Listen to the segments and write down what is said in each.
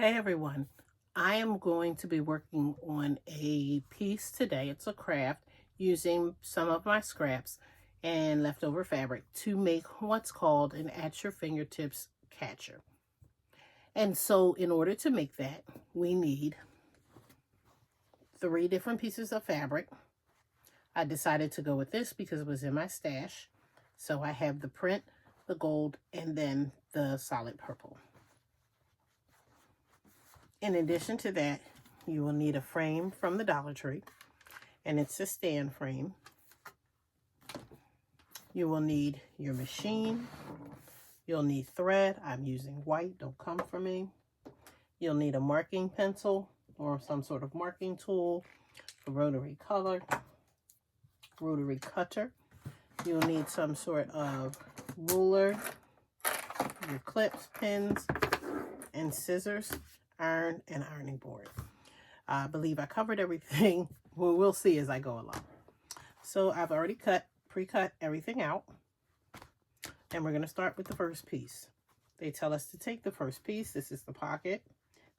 Hey everyone, I am going to be working on a piece today. It's a craft using some of my scraps and leftover fabric to make what's called an at your fingertips catcher. And so in order to make that, we need 3 different pieces of fabric. I decided to go with this because it was in my stash. So I have the print, the gold, and then the solid purple. In addition to that, you will need a frame from the Dollar Tree, and it's a stand frame. You will need your machine. You'll need thread. I'm using white, don't come for me. You'll need a marking pencil or some sort of marking tool, a rotary cutter. You'll need some sort of ruler, your clips, pins, and scissors, iron, and ironing board. I believe I covered everything. Well, we'll see as I go along. So I've already pre-cut everything out. And we're going to start with the first piece. They tell us to take the first piece. This is the pocket,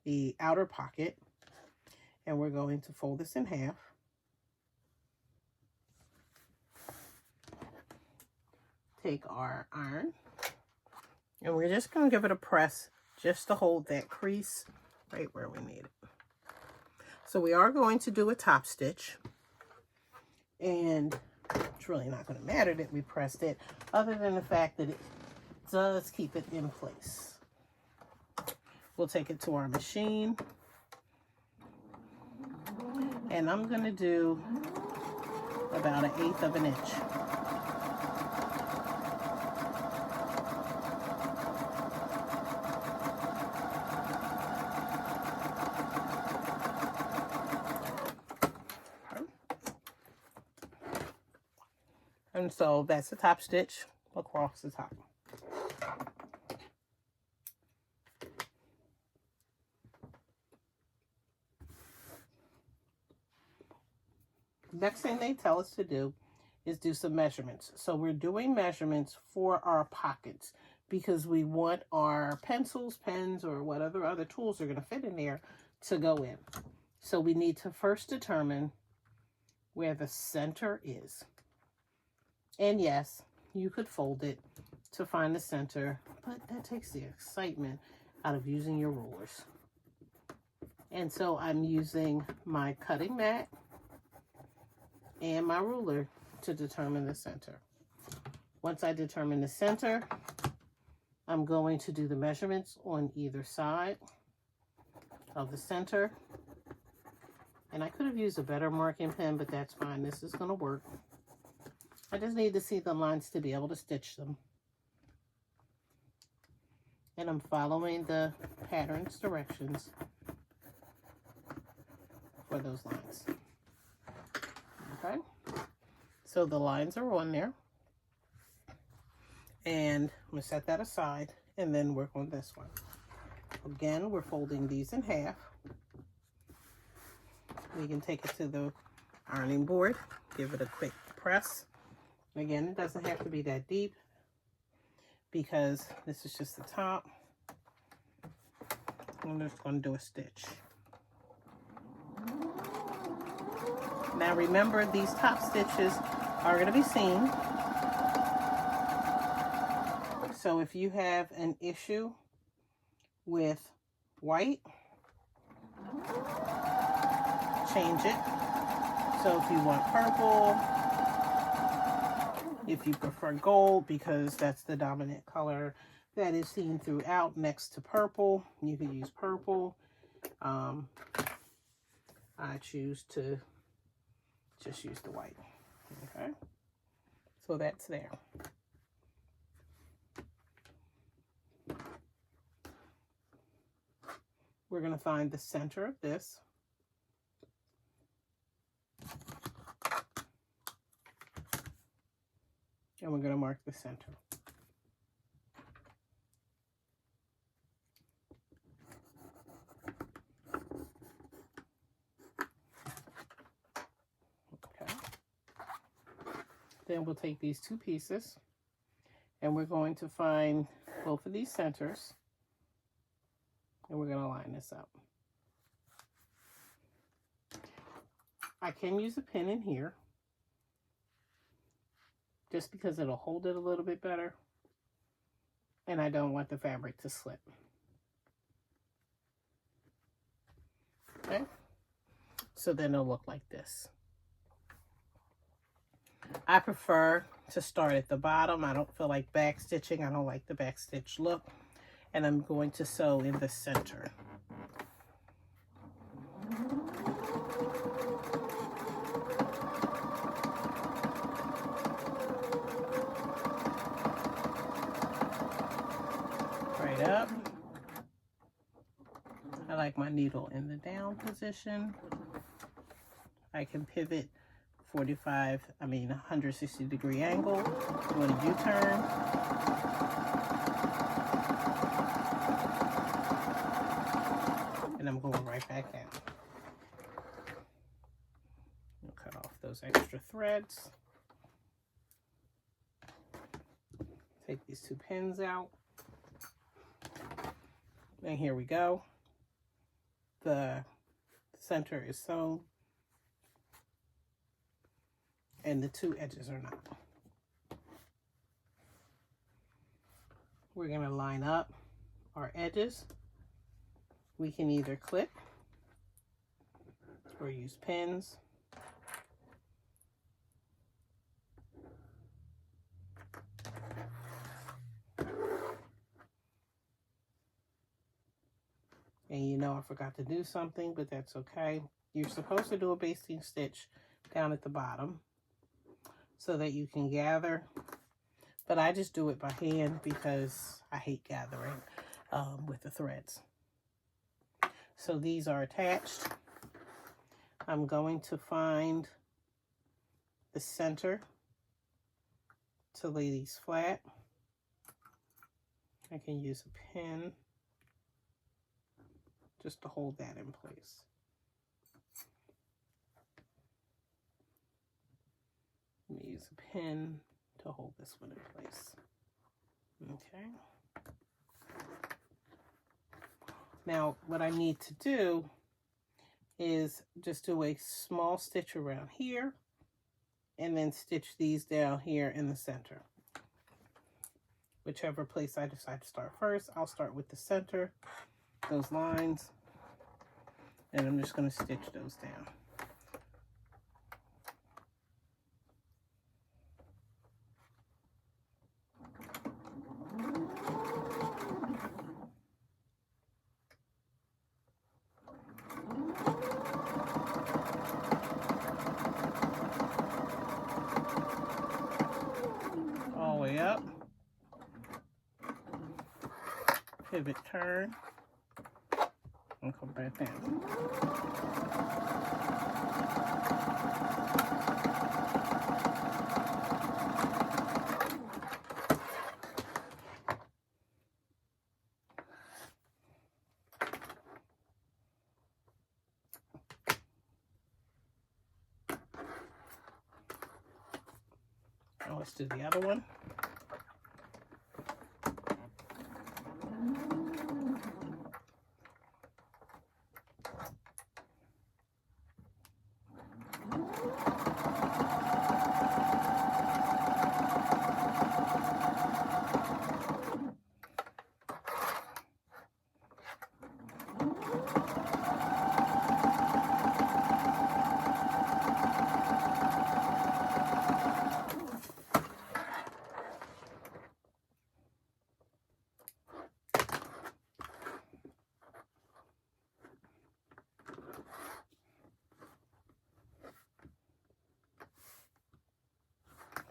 the outer pocket. And we're going to fold this in half. Take our iron. And we're just going to give it a press just to hold that crease right where we need it. So we are going to do a top stitch, and it's really not going to matter that we pressed it, other than the fact that it does keep it in place. We'll take it to our machine, and I'm going to do about 1/8 of an inch. And so that's the top stitch across the top. Next thing they tell us to do is do some measurements. So we're doing measurements for our pockets because we want our pencils, pens, or whatever other tools are going to fit in there to go in. So we need to first determine where the center is. And yes, you could fold it to find the center, but that takes the excitement out of using your rulers. And so I'm using my cutting mat and my ruler to determine the center. Once I determine the center, I'm going to do the measurements on either side of the center. And I could have used a better marking pen, but that's fine. This is going to work. I just need to see the lines to be able to stitch them. And I'm following the pattern's directions for those lines. Okay, so the lines are on there. And I'm going to set that aside and then work on this one. Again, we're folding these in half. We can take it to the ironing board, give it a quick press. Again, it doesn't have to be that deep because this is just the top. I'm just going to do a stitch. Now remember, these top stitches are going to be seen. So if you have an issue with white, change it. So if you want purple, if you prefer gold, because that's the dominant color that is seen throughout next to purple, you can use purple. I choose to just use the white. Okay, so that's there. We're going to find the center of this. And we're going to mark the center. Okay. Then we'll take these 2 pieces and we're going to find both of these centers And we're going to line this up. I can use a pin in here just because it'll hold it a little bit better. And I don't want the fabric to slip. Okay. So then it'll look like this. I prefer to start at the bottom. I don't feel like back stitching. I don't like the back stitch look. And I'm going to sew in the center. Right up. I like my needle in the down position. I can pivot 160-degree angle, doing a U-turn. And I'm going right back down. I'll cut off those extra threads. Take these 2 pins out. And here we go. The center is sewn. And the 2 edges are not. We're going to line up our edges. We can either clip or use pins. And you know I forgot to do something, but that's okay. You're supposed to do a basting stitch down at the bottom so that you can gather. But I just do it by hand because I hate gathering with the threads. So these are attached. I'm going to find the center to lay these flat. I can use a pin just to hold that in place. Let me use a pin to hold this one in place. Okay. Now, what I need to do is just do a small stitch around here and then stitch these down here in the center. Whichever place I decide to start first, I'll start with the center, those lines, and I'm just going to stitch those down. All the way up, pivot, turn, and come back down. Now let's do the other one.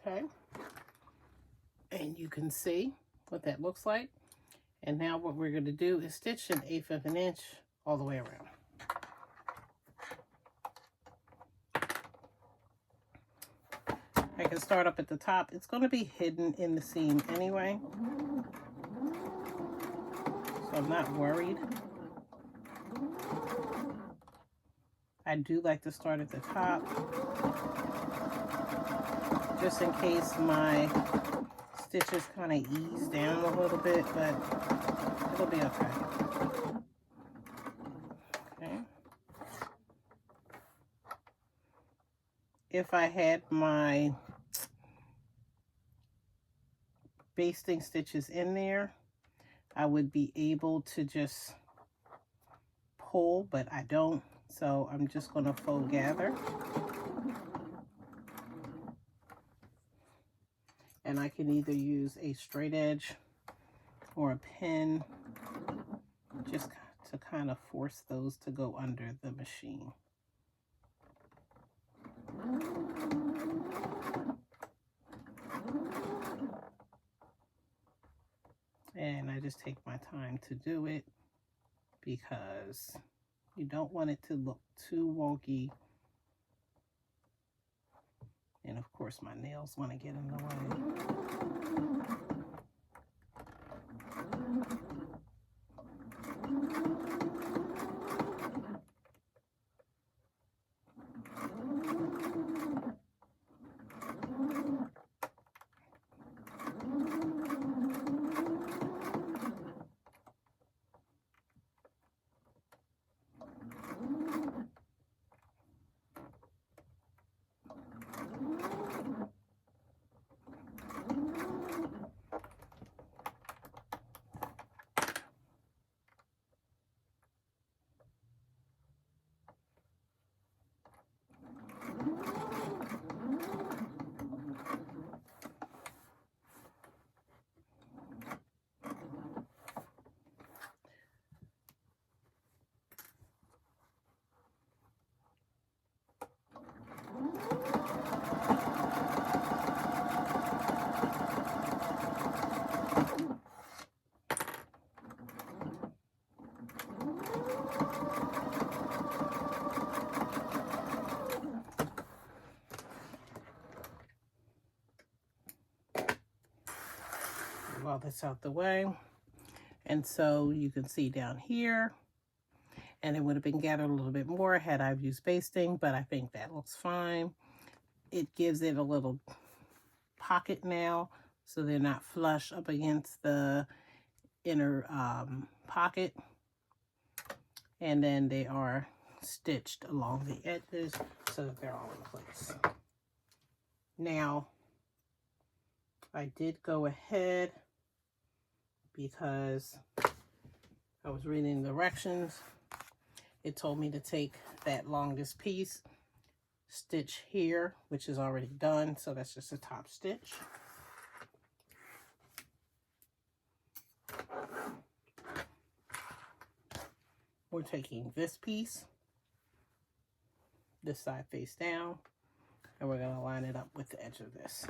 Okay, and you can see what that looks like. And now what we're going to do is stitch 1/8 of an inch all the way around. I can start up at the top. It's going to be hidden in the seam anyway, so I'm not worried. I do like to start at the top, just in case my stitches kind of ease down a little bit, but it'll be okay. if I had my basting stitches in there, I would be able to just pull, but I don't. So I'm just going to fold gather. And I can either use a straight edge or a pin just to kind of force those to go under the machine. And I just take my time to do it because you don't want it to look too wonky. And of course my nails want to get in the way. All this out the way. And so you can see down here, and it would have been gathered a little bit more had I used basting, but I think that looks fine. It gives it a little pocket now, so they're not flush up against the inner pocket. And then they are stitched along the edges so that they're all in place. Now, I did go ahead because I was reading the directions. It told me to take that longest piece, stitch here, which is already done, so that's just a top stitch. We're taking this piece, this side face down, and we're going to line it up with the edge of this.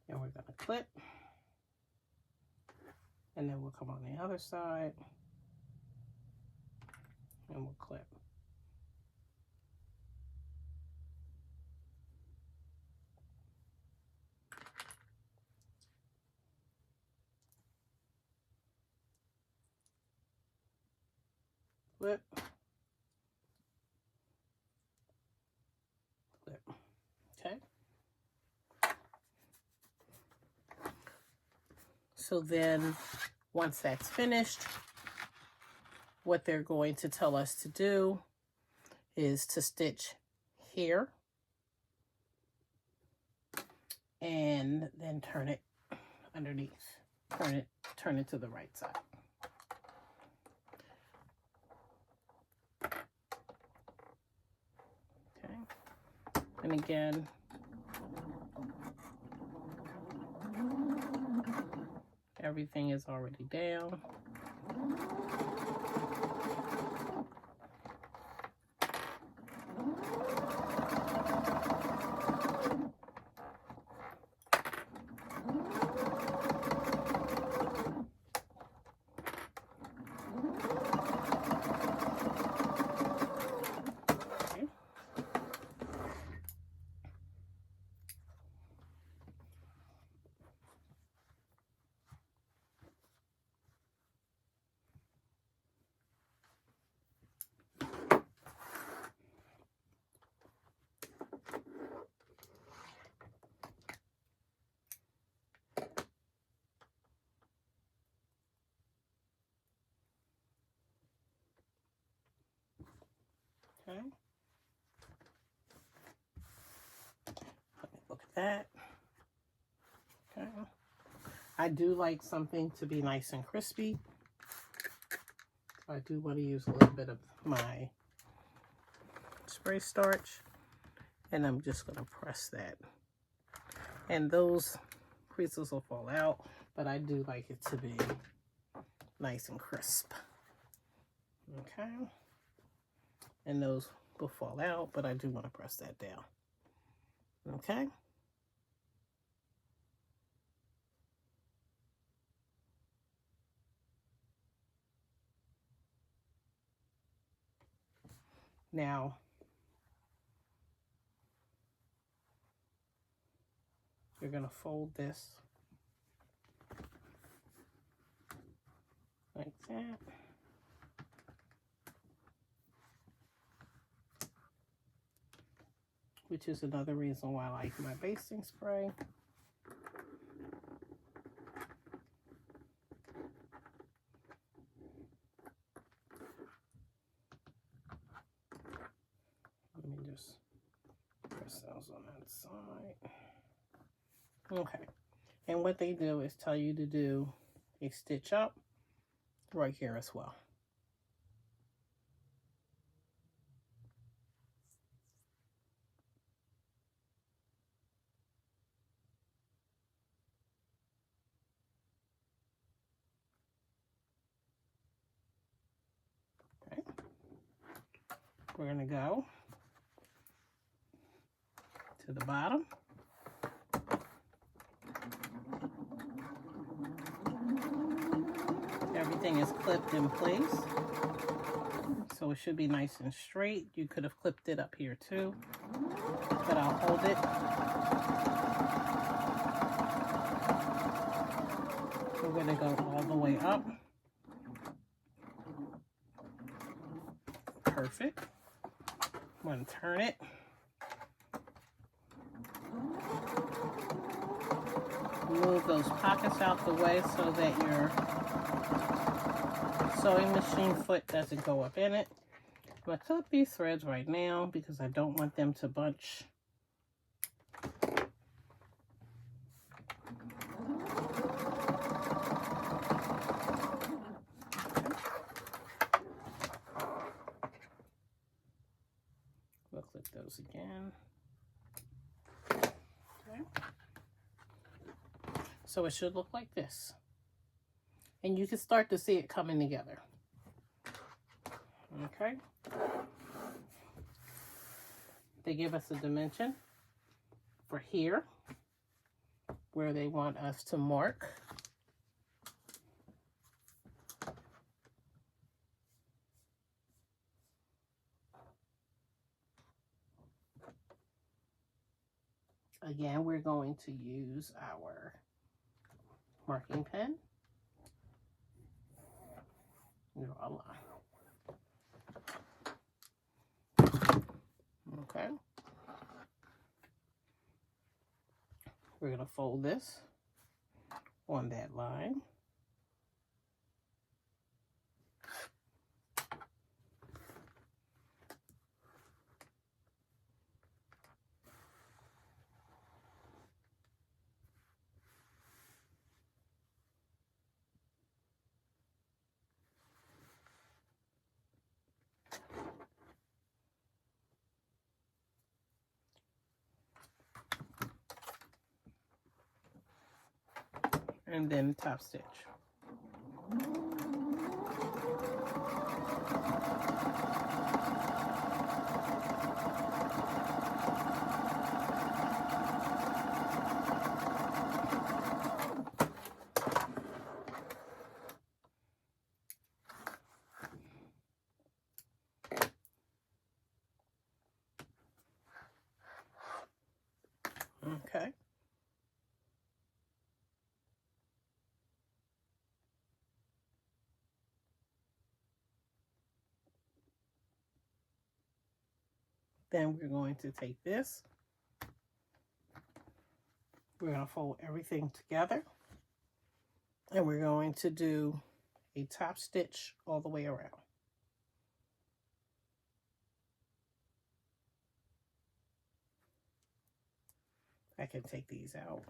And we're going to clip, and then we'll come on the other side, and we'll clip. Clip, clip. Okay. So then once that's finished, what they're going to tell us to do is to stitch here and then turn it underneath. Turn it to the right side. Okay. And again, everything is already down. Okay. Look at that. Okay. I do like something to be nice and crispy. I do want to use a little bit of my spray starch, and I'm just going to press that. And those creases will fall out, but I do like it to be nice and crisp. Okay. And those will fall out, but I do want to press that down. Okay. Now, you're going to fold this like that. Which is another reason why I like my basting spray. Let me just press those on that side. Okay. And what they do is tell you to do a stitch up right here as well. Okay. We're going to go to the bottom. Everything is clipped in place, so it should be nice and straight. You could have clipped it up here too, but I'll hold it. We're going to go all the way up. Perfect. I'm going to turn it. Move those pockets out the way so that your sewing machine foot doesn't go up in it. I'm going to clip these threads right now because I don't want them to bunch. We'll clip those again. Okay. So it should look like this. And you can start to see it coming together. Okay. They give us a dimension for here, where they want us to mark. Again, we're going to use our marking pen. Draw a line. Okay. We're going to fold this on that line. And then top stitch. Okay. Then we're going to take this. We're going to fold everything together. And we're going to do a top stitch all the way around. I can take these out.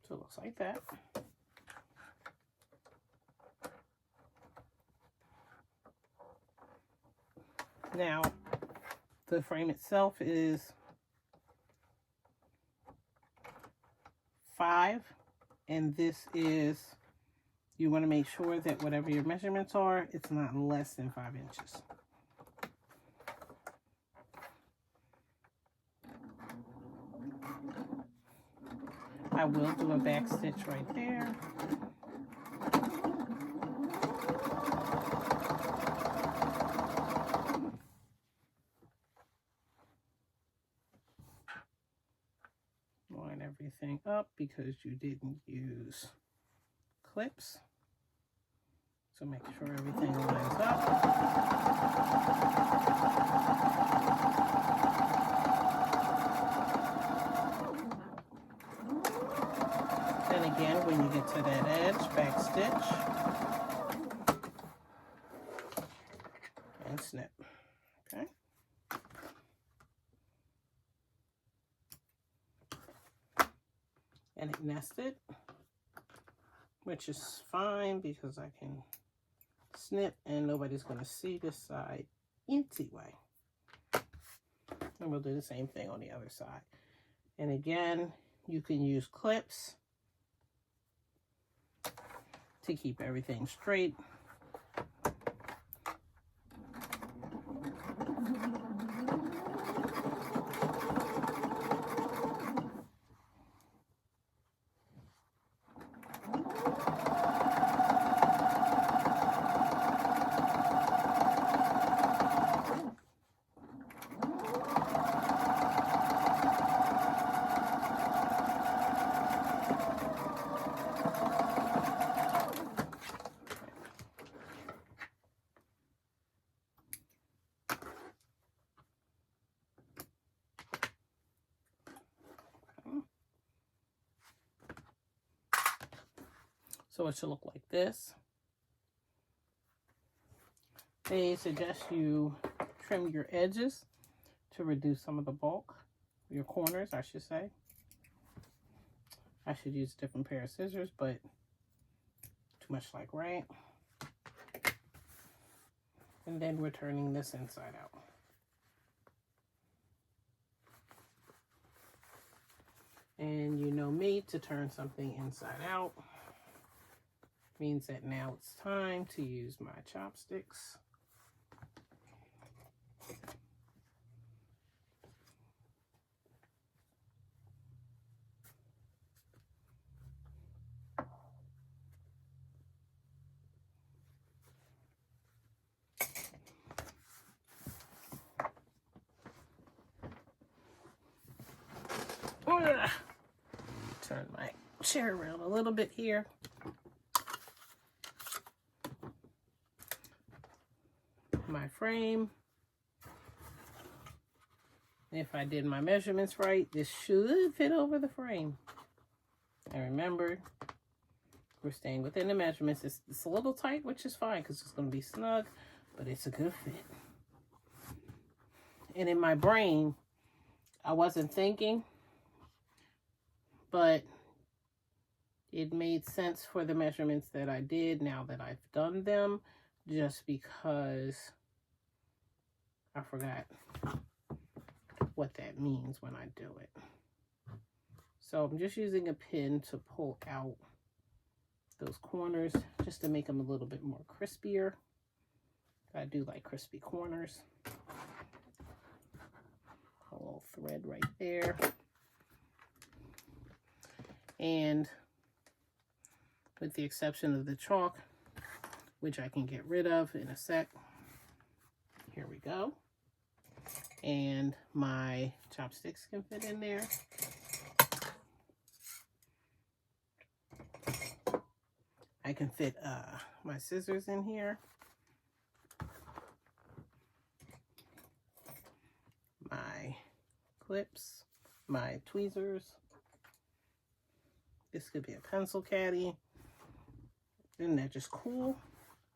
So it looks like that. Now, the frame itself is 5, and this is, you want to make sure that whatever your measurements are, it's not less than 5 inches. I will do a back stitch right there. Line everything up because you didn't use clips. So make sure everything lines up. And again, when you get to that edge, back stitch and snip. Okay. And it nested, which is fine because I can snip and nobody's going to see this side anyway. And we'll do the same thing on the other side. And again, you can use clips to keep everything straight. So it should look like this. They suggest you trim your edges to reduce some of the bulk, your corners, I should say. I should use a different pair of scissors, but too much like right. And then we're turning this inside out. And you know me, to turn something inside out means that now it's time to use my chopsticks. Turn my chair around a little bit here. My frame. If I did my measurements right, this should fit over the frame. And remember, we're staying within the measurements. It's a little tight, which is fine because it's going to be snug, but it's a good fit. And in my brain, I wasn't thinking, but it made sense for the measurements that I did now that I've done them, just because I forgot what that means when I do it. So I'm just using a pin to pull out those corners just to make them a little bit more crispier. I do like crispy corners. A little thread right there. And with the exception of the chalk, which I can get rid of in a sec. Here we go. And my chopsticks can fit in there. I can fit my scissors in here. my clips, my tweezers. This could be a pencil caddy. Isn't that just cool?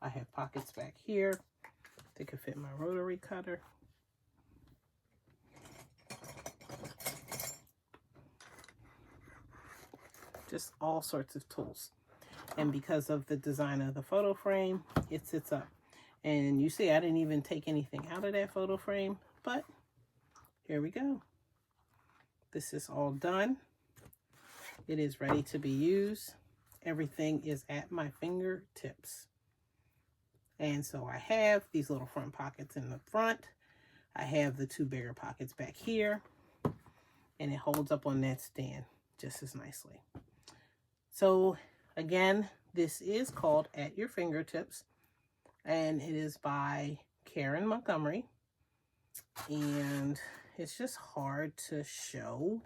I have pockets back here. They could fit my rotary cutter. Just all sorts of tools. And because of the design of the photo frame, it sits up. And you see, I didn't even take anything out of that photo frame, but here we go. This is all done. It is ready to be used. Everything is at my fingertips. And so I have these little front pockets in the front. I have the two bigger pockets back here. And it holds up on that stand just as nicely. So again, this is called At Your Fingertips. And it is by Karen Montgomery. And it's just hard to show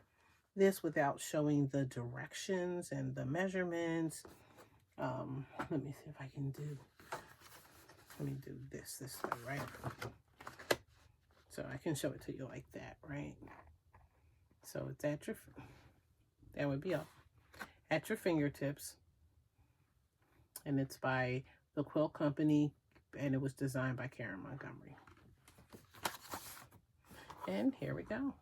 this without showing the directions and the measurements. Let me see if I can do, let me do this way, right? So I can show it to you like that, right? So it's at your, that would be up, At Your Fingertips. And it's by the Quilt Company, and it was designed by Karen Montgomery. And here we go.